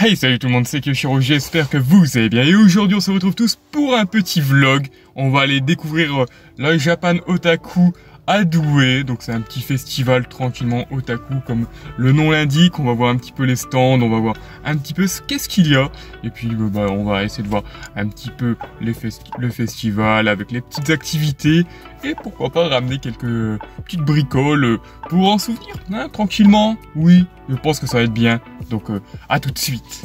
Hey, salut tout le monde, c'est Kyoshiro, j'espère que vous allez bien. Et aujourd'hui, on se retrouve tous pour un petit vlog. On va aller découvrir la Japan Otaku à Douai. Donc c'est un petit festival tranquillement otaku comme le nom l'indique. On va voir un petit peu les stands, on va voir un petit peu qu'est-ce qu'il y a. Et puis on va essayer de voir un petit peu le festival avec les petites activités. Et pourquoi pas ramener quelques petites bricoles pour en souvenir, hein, tranquillement. Oui, je pense que ça va être bien. Donc à tout de suite.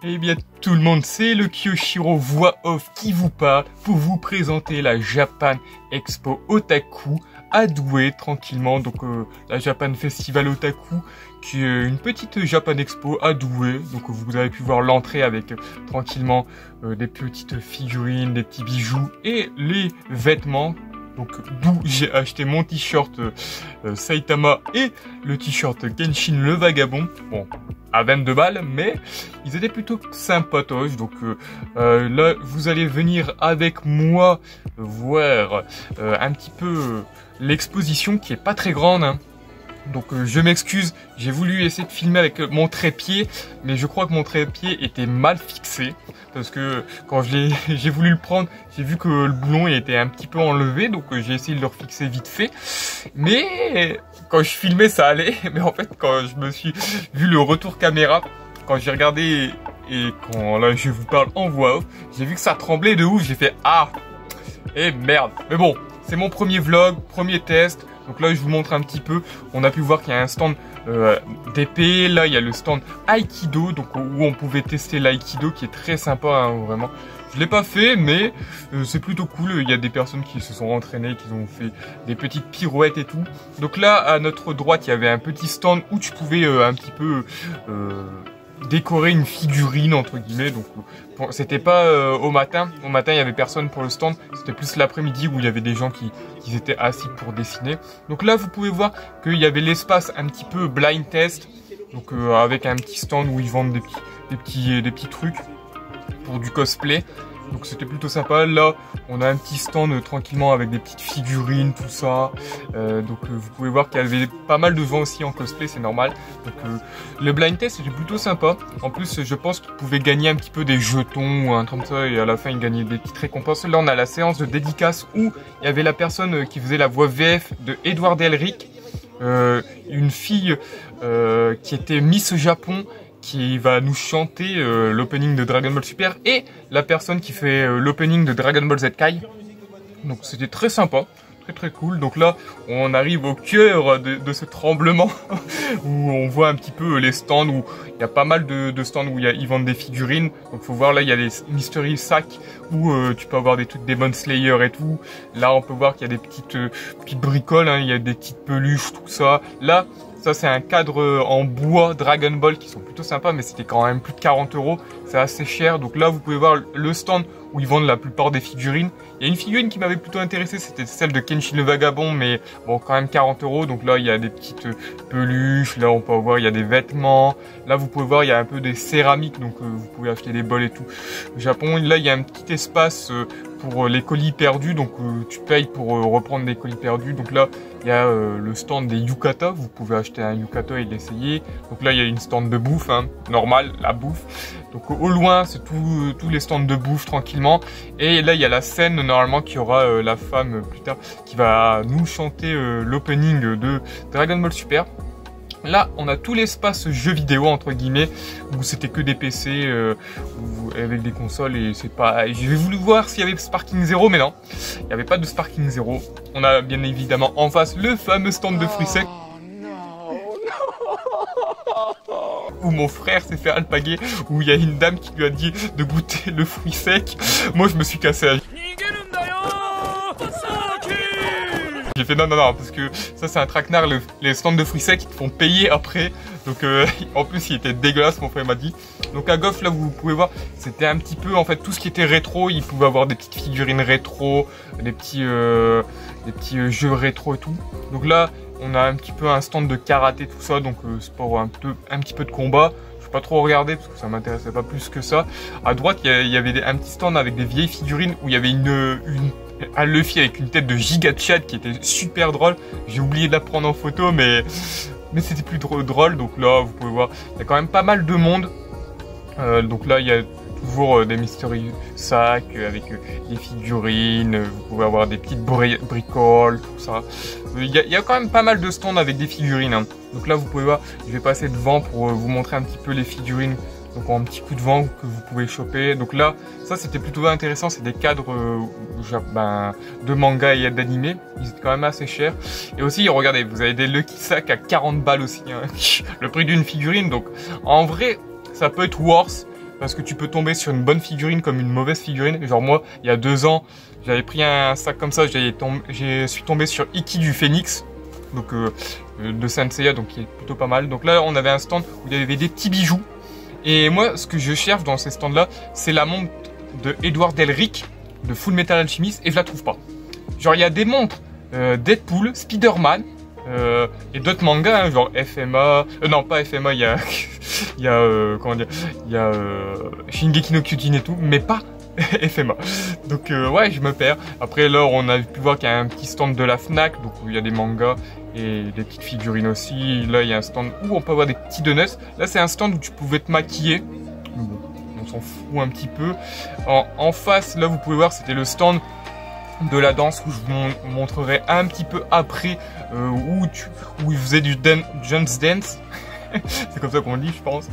Eh bien tout le monde, c'est le Kyoshiro voix off qui vous parle pour vous présenter la Japan Expo Otaku à Douai tranquillement. Donc la Japan Festival Otaku qui est une petite Japan Expo à Douai. Donc vous avez pu voir l'entrée avec tranquillement des petites figurines, des petits bijoux et les vêtements. Donc d'où j'ai acheté mon t-shirt Saitama et le t-shirt Genshin le Vagabond. Bon, à 22 balles, mais ils étaient plutôt sympatoches. Donc là, vous allez venir avec moi voir un petit peu l'exposition qui est pas très grande, hein. Donc je m'excuse, j'ai voulu essayer de filmer avec mon trépied, mais je crois que mon trépied était mal fixé. Parce que quand j'ai voulu le prendre, j'ai vu que le boulon était un petit peu enlevé, donc j'ai essayé de le refixer vite fait. Mais quand je filmais, ça allait. Mais en fait, quand je me suis vu le retour caméra, quand j'ai regardé et quand là je vous parle en voix off, j'ai vu que ça tremblait de ouf. J'ai fait ah et merde. Mais bon, c'est mon premier vlog, premier test. Donc là, je vous montre un petit peu. On a pu voir qu'il y a un stand d'épée. Là, il y a le stand Aikido, donc où on pouvait tester l'Aikido, qui est très sympa, hein, vraiment. Je l'ai pas fait, mais c'est plutôt cool. Il y a des personnes qui se sont entraînées, qui ont fait des petites pirouettes et tout. Donc là, à notre droite, il y avait un petit stand où tu pouvais un petit peu décorer une figurine entre guillemets. Donc c'était pas au matin. Au matin, il y avait personne pour le stand. C'était plus l'après-midi où il y avait des gens qui étaient assis pour dessiner. Donc là, vous pouvez voir qu'il y avait l'espace un petit peu blind test. Donc avec un petit stand où ils vendent des petits trucs pour du cosplay. Donc c'était plutôt sympa. Là, on a un petit stand tranquillement avec des petites figurines, tout ça. Donc vous pouvez voir qu'il y avait pas mal de gens aussi en cosplay, c'est normal. Donc le blind test était plutôt sympa. En plus, je pense qu'ils pouvaient gagner un petit peu des jetons ou un truc comme ça. Et à la fin, ils gagnaient des petites récompenses. Là, on a la séance de dédicace où il y avait la personne qui faisait la voix VF de Edouard Elric. Une fille qui était Miss Japon, qui va nous chanter l'opening de Dragon Ball Super, et la personne qui fait l'opening de Dragon Ball Z Kai. Donc c'était très sympa, très cool. Donc là, on arrive au cœur de ce tremblement où on voit un petit peu les stands, où il y a pas mal de stands où ils vendent des figurines. Donc faut voir, là il y a les mystery sacks où tu peux avoir des trucs Demon Slayer et tout. Là on peut voir qu'il y a des petites bricoles, hein, il y a des petites peluches, tout ça. Là, ça c'est un cadre en bois Dragon Ball qui sont plutôt sympas, mais c'était quand même plus de 40 €. C'est assez cher. Donc là, vous pouvez voir le stand où ils vendent la plupart des figurines. Il y a une figurine qui m'avait plutôt intéressé, c'était celle de Genshin le Vagabond, mais bon, quand même 40 €. Donc là, il y a des petites peluches. Là, on peut voir, il y a des vêtements. Là, vous pouvez voir, il y a un peu des céramiques, donc vous pouvez acheter des bols et tout. Au Japon, là, il y a un petit espace pour les colis perdus, donc tu payes pour reprendre des colis perdus. Donc là, il y a le stand des yukata, vous pouvez acheter un yukata et l'essayer. Donc là, il y a une stand de bouffe, hein, normal, la bouffe. Donc au loin, c'est tous les stands de bouffe tranquillement. Et là, il y a la scène normalement qui aura la femme plus tard qui va nous chanter l'opening de Dragon Ball Super. Là, on a tout l'espace jeux vidéo entre guillemets où c'était que des PC avec des consoles, et c'est pas. J'ai voulu voir s'il y avait Sparking Zero, mais non, il n'y avait pas de Sparking Zero. On a bien évidemment en face le fameux stand de fruits secs. Où mon frère s'est fait alpaguer, où il y a une dame qui lui a dit de goûter le fruit sec. Moi, je me suis cassé la... J'ai fait non, parce que ça c'est un traquenard, les stands de fruits secs ils te font payer après. Donc en plus il était dégueulasse, mon frère m'a dit. Donc à Goff, là vous pouvez voir, c'était un petit peu en fait tout ce qui était rétro. Il pouvait avoir des petites figurines rétro, des petits jeux rétro et tout. Donc là on a un petit peu un stand de karaté, tout ça, donc sport un petit peu de combat. Je vais pas trop regarder parce que ça m'intéressait pas plus que ça. À droite il y avait un petit stand avec des vieilles figurines où il y avait un Luffy avec une tête de Giga Chad qui était super drôle. J'ai oublié de la prendre en photo, mais c'était plus drôle. Donc là, vous pouvez voir, il y a quand même pas mal de monde. Donc là il y a toujours des mystery sacs avec des figurines, vous pouvez avoir des petites bricoles, tout ça. Il y a quand même pas mal de stands avec des figurines, hein. Donc là vous pouvez voir, je vais passer devant pour vous montrer un petit peu les figurines. Donc en petit coup de vent que vous pouvez choper. Donc là, ça c'était plutôt intéressant, c'est des cadres de manga et d'animé. Ils étaient quand même assez chers. Et aussi, regardez, vous avez des Lucky Sack à 40 balles aussi, hein. Le prix d'une figurine. Donc en vrai, ça peut être worse. Parce que tu peux tomber sur une bonne figurine comme une mauvaise figurine. Genre moi, il y a 2 ans, j'avais pris un sac comme ça, je suis tombé sur Iki du Phénix. Donc de Saint Seiya, donc qui est plutôt pas mal. Donc là, on avait un stand où il y avait des petits bijoux. Et moi, ce que je cherche dans ces stands-là, c'est la montre de Edward Elric, de Full Metal Alchemist, et je la trouve pas. Genre, il y a des montres Deadpool, Spider-Man, et d'autres mangas, hein, genre FMA, non pas FMA, il y a, comment dire, il y a Shingeki no Kyojin et tout, mais pas FMA. Donc ouais, je me perds. Après là, on a pu voir qu'il y a un petit stand de la Fnac, donc où il y a des mangas et des petites figurines aussi. Là, il y a un stand où on peut avoir des petits donuts. Là, c'est un stand où tu pouvais te maquiller. Bon, on s'en fout un petit peu. En face, là, vous pouvez voir, c'était le stand de la danse où je vous montrerai un petit peu après où ils faisaient du Just Dance. C'est comme ça qu'on le dit, je pense.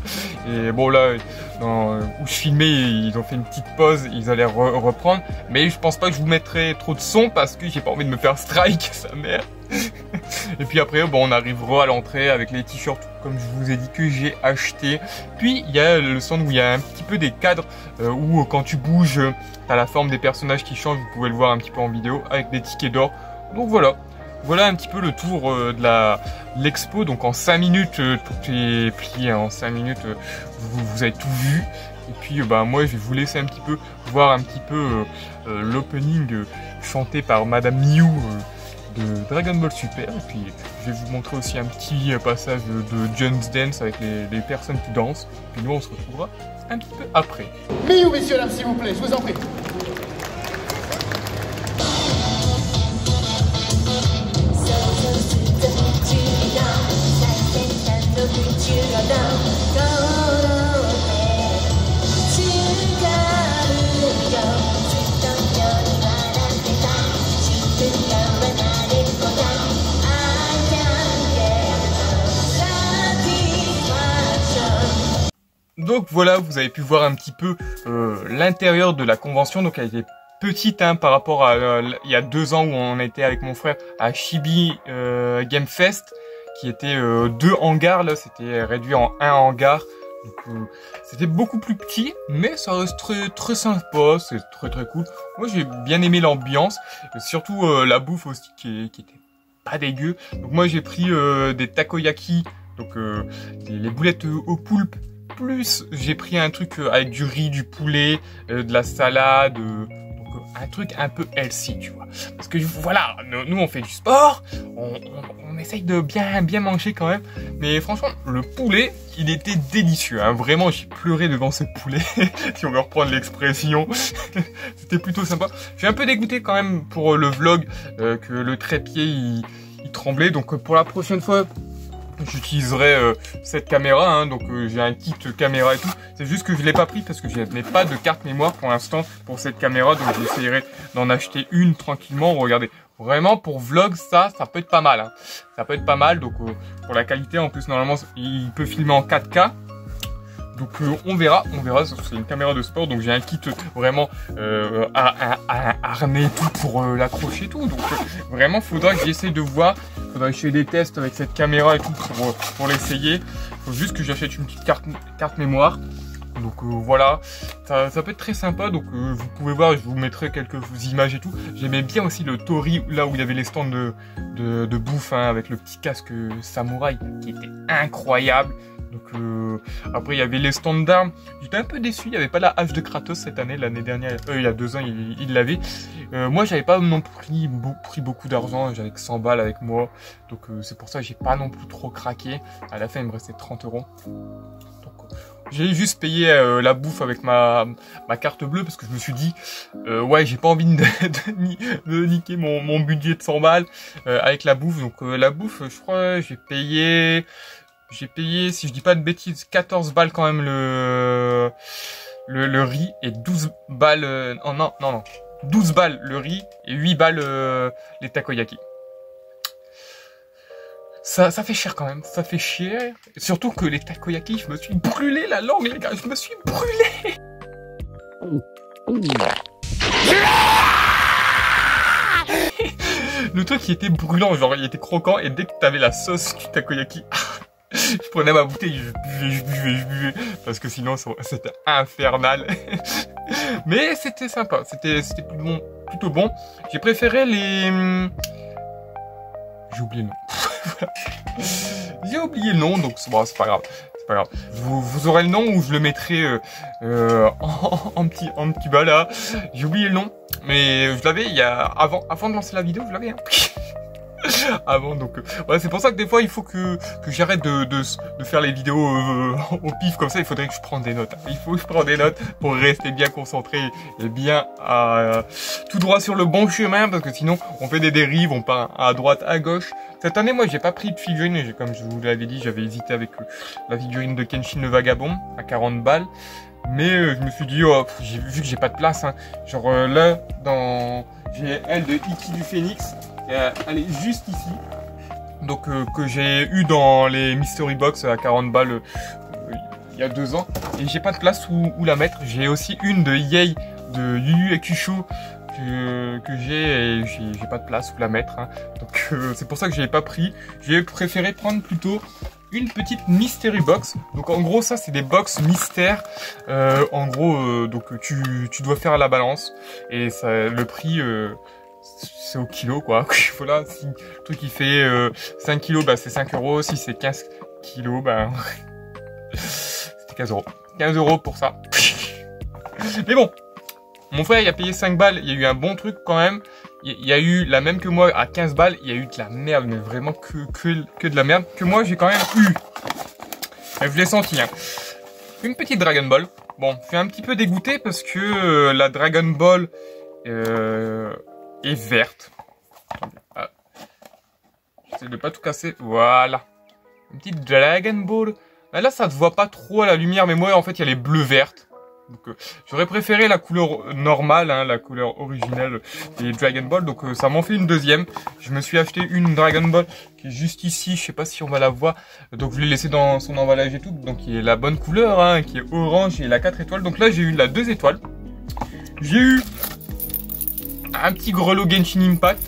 Et bon là, où je filmais, ils ont fait une petite pause, ils allaient reprendre. Mais je pense pas que je vous mettrai trop de son parce que j'ai pas envie de me faire strike, sa mère. Et puis après, bon, on arrivera à l'entrée avec les t-shirts, comme je vous ai dit, que j'ai acheté. Puis il y a le stand où il y a un petit peu des cadres où quand tu bouges, t'as la forme des personnages qui changent. Vous pouvez le voir un petit peu en vidéo avec des tickets d'or. Donc voilà. Voilà un petit peu le tour de l'expo. Donc en 5 minutes, tout est plié. Hein. En 5 minutes, vous avez tout vu. Et puis moi, je vais vous laisser un petit peu voir un petit peu l'opening chanté par Madame Miu de Dragon Ball Super. Et puis je vais vous montrer aussi un petit passage de Just Dance avec les personnes qui dansent. Puis nous, on se retrouvera un petit peu après. Miu, messieurs, dames, s'il vous plaît, je vous en prie. Donc voilà, vous avez pu voir un petit peu l'intérieur de la convention. Donc elle était petite hein, par rapport à il y a 2 ans où on était avec mon frère à Chibi Game Fest, qui était 2 hangars. Là, c'était réduit en 1 hangar. Donc c'était beaucoup plus petit, mais ça reste très sympa, c'est très cool. Moi j'ai bien aimé l'ambiance, surtout la bouffe aussi qui était pas dégueu. Donc moi j'ai pris des takoyaki, donc les boulettes au poulpe. Plus j'ai pris un truc avec du riz, du poulet, de la salade, donc un truc un peu healthy, tu vois. Parce que voilà, nous on fait du sport, on essaye de bien manger quand même. Mais franchement, le poulet, il était délicieux. Hein. Vraiment, j'ai pleuré devant ce poulet, si on veut reprendre l'expression. C'était plutôt sympa. Je suis un peu dégoûté quand même pour le vlog, que le trépied il tremblait. Donc pour la prochaine fois, j'utiliserai cette caméra, hein, donc j'ai un kit caméra et tout. C'est juste que je l'ai pas pris parce que je n'ai pas de carte mémoire pour l'instant pour cette caméra, donc j'essaierai d'en acheter une tranquillement. Regardez, vraiment pour vlog ça peut être pas mal. Hein. Ça peut être pas mal, donc pour la qualité en plus normalement il peut filmer en 4K. Donc on verra, c'est une caméra de sport, donc j'ai un kit vraiment un harnais et tout pour l'accrocher et tout. Donc vraiment faudra que j'essaie de voir, faudra que je fasse des tests avec cette caméra et tout pour l'essayer. Faut juste que j'achète une petite carte mémoire. Donc voilà, ça peut être très sympa. Donc vous pouvez voir, je vous mettrai quelques images et tout. J'aimais bien aussi le Tori, là où il y avait les stands de bouffe hein, avec le petit casque samouraï qui était incroyable. Donc après il y avait les stands d'armes. J'étais un peu déçu, il n'y avait pas la hache de Kratos cette année. L'année dernière, il y a 2 ans, il l'avait. Moi j'avais pas non plus pris beaucoup d'argent, j'avais que 100 balles avec moi. Donc c'est pour ça que j'ai pas non plus trop craqué. À la fin il me restait 30 €. Donc j'ai juste payé la bouffe avec ma carte bleue parce que je me suis dit ouais j'ai pas envie de niquer mon budget de 100 balles avec la bouffe. Donc la bouffe je crois j'ai payé J'ai payé, si je dis pas de bêtises, 14 balles quand même le riz et 12 balles... oh non, 12 balles le riz et 8 balles les takoyaki. Ça fait cher quand même, ça fait cher. Surtout que les takoyaki, je me suis brûlé la langue, les gars, je me suis brûlé. Le truc qui était brûlant, genre il était croquant et dès que t'avais la sauce du takoyaki, je prenais ma bouteille, je buvais, parce que sinon c'était infernal. Mais c'était sympa, c'était plutôt bon. J'ai préféré les... J'ai oublié le nom. J'ai oublié le nom, donc bon, c'est pas grave. C'est pas grave. Vous aurez le nom ou je le mettrai en petit bas là. J'ai oublié le nom, mais je l'avais il y a avant de lancer la vidéo, je l'avais. Hein. Avant, donc ouais, c'est pour ça que des fois il faut que j'arrête de faire les vidéos au pif comme ça. Il faudrait que je prenne des notes. Il faut que je prenne des notes pour rester bien concentré et bien tout droit sur le bon chemin, parce que sinon on fait des dérives, on part à droite, à gauche. Cette année, moi, j'ai pas pris de figurine. Comme je vous l'avais dit, j'avais hésité avec la figurine de Kenshin le Vagabond à 40 balles. Mais je me suis dit, oh, vu que j'ai pas de place, hein, genre là, j'ai elle de Iki du Phénix. Elle est juste ici, donc que j'ai eu dans les Mystery Box à 40 balles il y a 2 ans, et j'ai pas de place où la mettre. J'ai aussi une de Yei de Yu Yu Hakusho que j'ai, et j'ai pas de place où la mettre, hein. Donc c'est pour ça que j'ai pas pris. J'ai préféré prendre plutôt une petite Mystery Box. Donc en gros ça c'est des box mystères. En gros donc tu dois faire la balance, et ça, le prix c'est au kilo quoi. Voilà, si le truc il fait 5 kilos, bah c'est 5 euros. Si c'est 15 kilos, bah c'était 15 euros. 15 euros pour ça. Mais bon, mon frère il a payé 5 balles, il y a eu un bon truc quand même. Il y a eu la même que moi à 15 balles, il y a eu de la merde, mais vraiment que de la merde. Que moi j'ai quand même eu. Et je l'ai senti, hein. Une petite Dragon Ball. Bon, je suis un petit peu dégoûté parce que la Dragon Ball est verte. J'essaie de pas tout casser. Voilà. Une petite Dragon Ball. Là, ça se voit pas trop à la lumière, mais moi, en fait, il y a les bleus vertes. Donc, j'aurais préféré la couleur normale, hein, la couleur originelle des Dragon Ball. Donc, ça m'en fait une deuxième. Je me suis acheté une Dragon Ball qui est juste ici. Je sais pas si on va la voir. Donc, je l'ai laissé dans son emballage et tout. Donc, qui est la bonne couleur, hein, qui est orange et la 4 étoiles. Donc là, j'ai eu la 2 étoiles. J'ai eu un petit grelot Genshin Impact.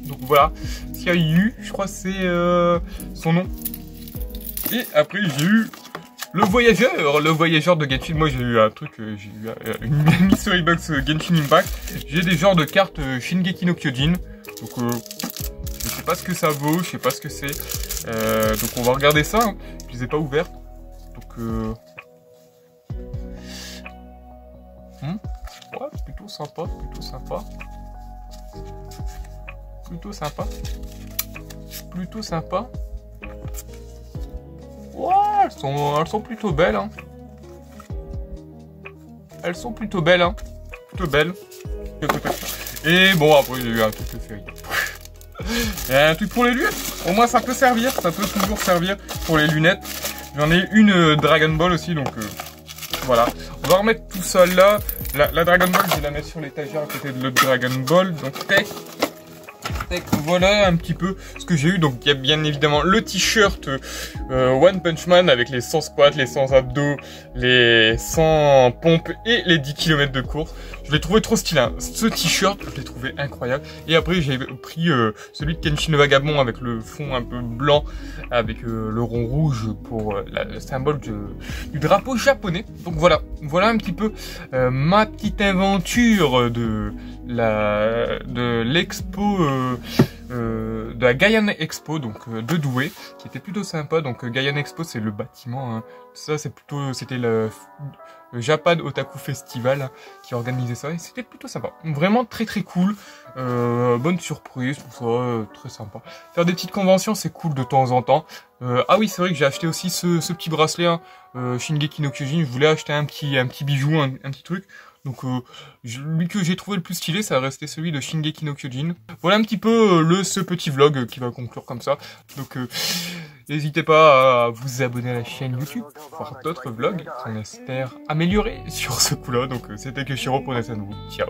Donc voilà, Xiaoyu, je crois que c'est son nom. Et après j'ai eu le voyageur de Genshin. Moi j'ai eu un truc, j'ai eu une Mystery Box Genshin Impact. J'ai des genres de cartes Shingeki no Kyojin. Donc je sais pas ce que ça vaut, je sais pas ce que c'est. Donc on va regarder ça, hein. Je les ai pas ouvertes. Donc ouais, plutôt sympa, plutôt sympa. Plutôt sympa. Plutôt sympa. Ouais, elles sont plutôt belles, hein. Elles sont plutôt belles, hein. Plutôt belles. Et bon, après, j'ai eu un truc de féerie. Et un truc pour les lunettes. Au moins, ça peut servir. Ça peut toujours servir pour les lunettes. J'en ai une Dragon Ball aussi, donc voilà. On va remettre tout ça là. La Dragon Ball, je vais la mettre sur l'étagère à côté de l'autre Dragon Ball. Donc, tac. Voilà un petit peu ce que j'ai eu. Donc il y a bien évidemment le t-shirt One Punch Man avec les 100 squats, les 100 abdos, les 100 pompes et les 10 km de course. Je l'ai trouvé trop stylé, hein. Ce t-shirt, je l'ai trouvé incroyable. Et après j'ai pris celui de Kenshin le Vagabond avec le fond un peu blanc, avec le rond rouge pour le symbole du drapeau japonais. Donc voilà, voilà un petit peu ma petite aventure de l'expo de la Gaian Expo, donc de Douai, qui était plutôt sympa. Donc Gaian Expo c'est le bâtiment, hein. Ça c'est plutôt, c'était le Japan Otaku Festival, hein, qui organisait ça, et c'était plutôt sympa, vraiment très cool. Bonne surprise, tout ça, très sympa. Faire des petites conventions c'est cool de temps en temps. Ah oui, c'est vrai que j'ai acheté aussi ce petit bracelet, hein, Shingeki no Kyojin. Je voulais acheter un petit bijou, un petit truc. Donc lui que j'ai trouvé le plus stylé, ça a resté celui de Shingeki no Kyojin. Voilà un petit peu ce petit vlog qui va conclure comme ça. Donc N'hésitez pas à vous abonner à la chaîne YouTube pour voir d'autres vlogs qu'on espère améliorer sur ce coup-là. Donc c'était Kyoshiro pour Nesanru. Ciao.